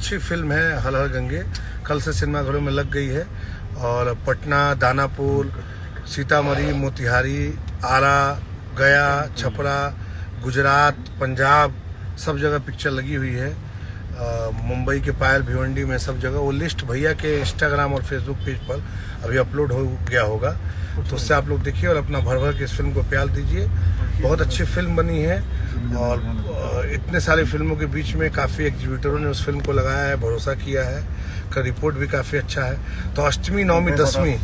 अच्छी फिल्म है हर हर गंगे। कल से सिनेमाघरों में लग गई है और पटना, दानापुर, सीतामढ़ी, मोतिहारी, आरा, गया, छपरा, गुजरात, पंजाब सब जगह पिक्चर लगी हुई है। मुंबई के पायल भिवंडी में सब जगह। वो लिस्ट भैया के इंस्टाग्राम और फेसबुक पेज पर अभी अपलोड हो गया होगा, तो उससे आप लोग देखिए और अपना भर भर के इस फिल्म को प्यार दीजिए। बहुत अच्छी फिल्म बनी है और इतने सारी फिल्मों के बीच में काफ़ी एग्जीबिटरों ने उस फिल्म को लगाया है, भरोसा किया है, का रिपोर्ट भी काफ़ी अच्छा है। तो अष्टमी, नवमी, दसवीं,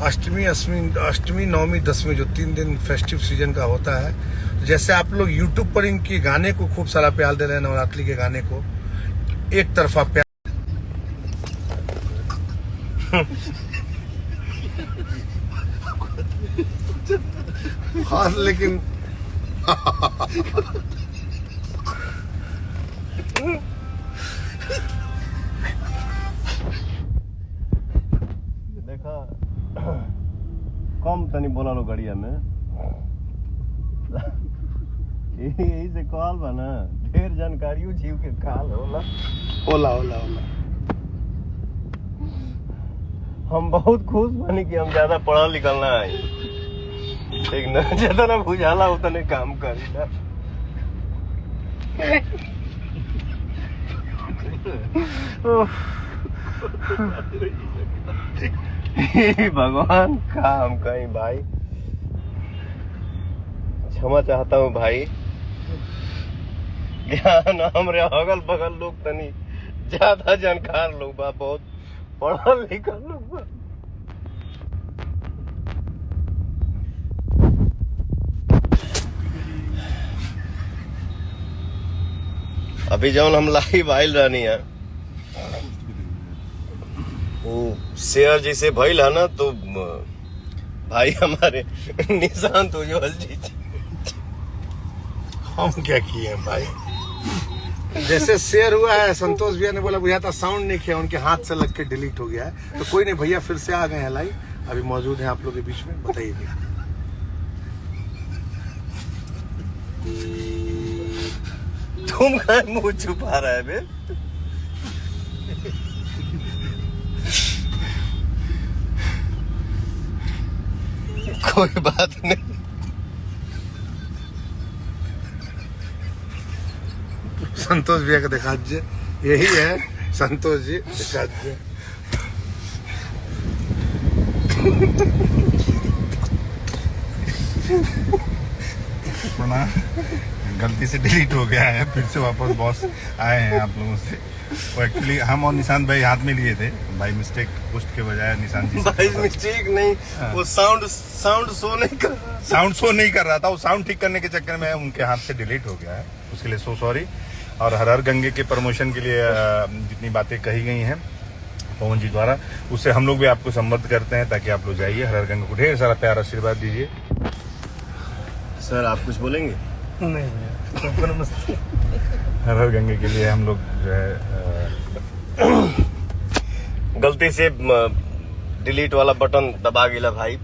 अष्टमी, नवमी, दसवीं जो 3 दिन फेस्टिव सीजन का होता है, तो जैसे आप लोग यूट्यूब पर इनके गाने को खूब सारा प्यार दे रहे हैं, नवरात्रि के गाने को एक तरफा प्यार हाँ, लेकिन देखा कम तनी बोला लो गड़िया में यही से कॉल बा ना, ढेर जानकारियों जीव के काल होला होला होला होला। हम बहुत खुश बनी कि हम ज्यादा पढ़ा लिखल ना है, ठीक ना, जितना बुझाला उतने काम करी ना। भगवान का हम कहीं भाई क्षमा चाहता हूँ भाई। ज्ञान हमरे अगल बगल लोग तनी ज्यादा जानकार लोग बा, बहुत पढ़ल लिखल लोग बा। अभी जब हम लाइव आइल रहनी है, वो शेयर जैसे भइल है ना, तो भाई हमारे निशांत उज्ज्वल जी हम क्या किए हैं भाई, जैसे शेयर हुआ है, संतोष भैया ने बोला भैया था साउंड नहीं किया, उनके हाथ से लग के डिलीट हो गया है। तो कोई नहीं भैया, फिर से आ गए हैं लाइव, अभी मौजूद हैं आप लोग के बीच में। बताइए भैया। तुम कहाँ मुंह छुपा रहा है बे? कोई बात नहीं, संतोष भैया का दिखा दीजिए, यही है संतोष जी, दिखा दीजिए। गलती से डिलीट हो गया है, फिर से वापस बॉस आए हैं आप लोगों से। वो एक्चुअली हम और निशांत भाई हाथ में लिए थे, भाई मिस्टेक पोस्ट के बजाय निशांत जी भाई मिस्टेक नहीं, वो साउंड शो नहीं कर रहा, साउंड शो नहीं कर रहा था, वो साउंड ठीक करने के चक्कर में उनके हाथ से डिलीट हो गया है, उसके लिए सो सॉरी। और हर हर गंगे के प्रमोशन के लिए जितनी बातें कही गई हैं पवन जी द्वारा, उससे हम लोग भी आपको संबद्ध करते हैं, ताकि आप लोग जाइए, हर हर गंगे को ढेर सारा प्यार आशीर्वाद दीजिए। सर आप कुछ बोलेंगे? नहीं भैया, नमस्ते। हर हर गंगे के लिए हम लोग जो है गलती से डिलीट वाला बटन दबा गिला भाई।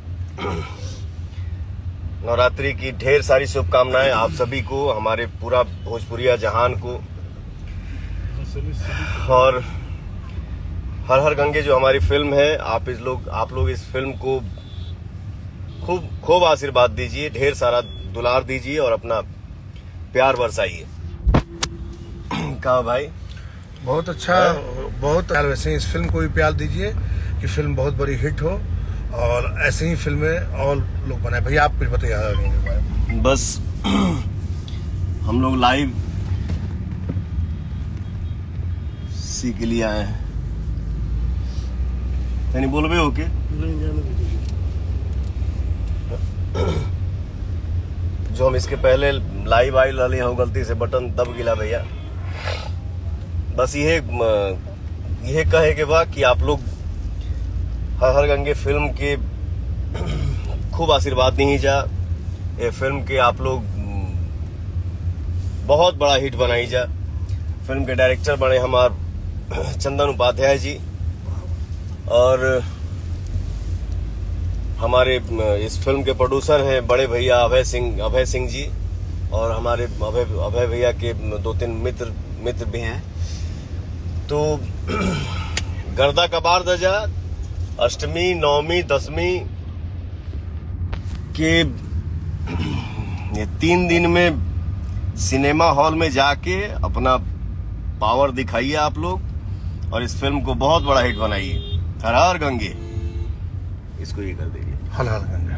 नवरात्रि की ढेर सारी शुभकामनाएं आप सभी को, हमारे पूरा भोजपुरिया जहान को। और हर हर गंगे जो हमारी फिल्म है, आप लोग इस फिल्म को खूब आशीर्वाद दीजिए, ढेर सारा दुलार दीजिए और अपना प्यार बरसाइए। कहा भाई बहुत अच्छा, बहुत वैसे ही इस फिल्म को भी प्यार दीजिए कि फिल्म बहुत बड़ी हिट हो और ऐसे ही फिल्में और लोग बनाए। भैया आप कुछ बताइए। बस हम लोग लाइव सी के लिए आए हैं, यानी बोलबे हो के जो हम इसके पहले लाइव आई लाली हो, गलती से बटन दब गिला भैया। बस यह कहे के बा कि आप लोग हर हर गंगे फिल्म के खूब आशीर्वाद दी जा, ये फिल्म के आप लोग बहुत बड़ा हिट बनाई जा। फिल्म के डायरेक्टर बने हमारे चंदन उपाध्याय जी, और हमारे इस फिल्म के प्रोड्यूसर हैं बड़े भैया अभय सिंह जी, और हमारे अभय भैया के 2-3 मित्र भी हैं। तो गर्दा कबार दजा अष्टमी, नवमी, दसवीं के ये 3 दिन में सिनेमा हॉल में जाके अपना पावर दिखाइए आप लोग और इस फिल्म को बहुत बड़ा हिट बनाइए। हर हर गंगे, इसको ये कर दीजिए। हल हल गंगा।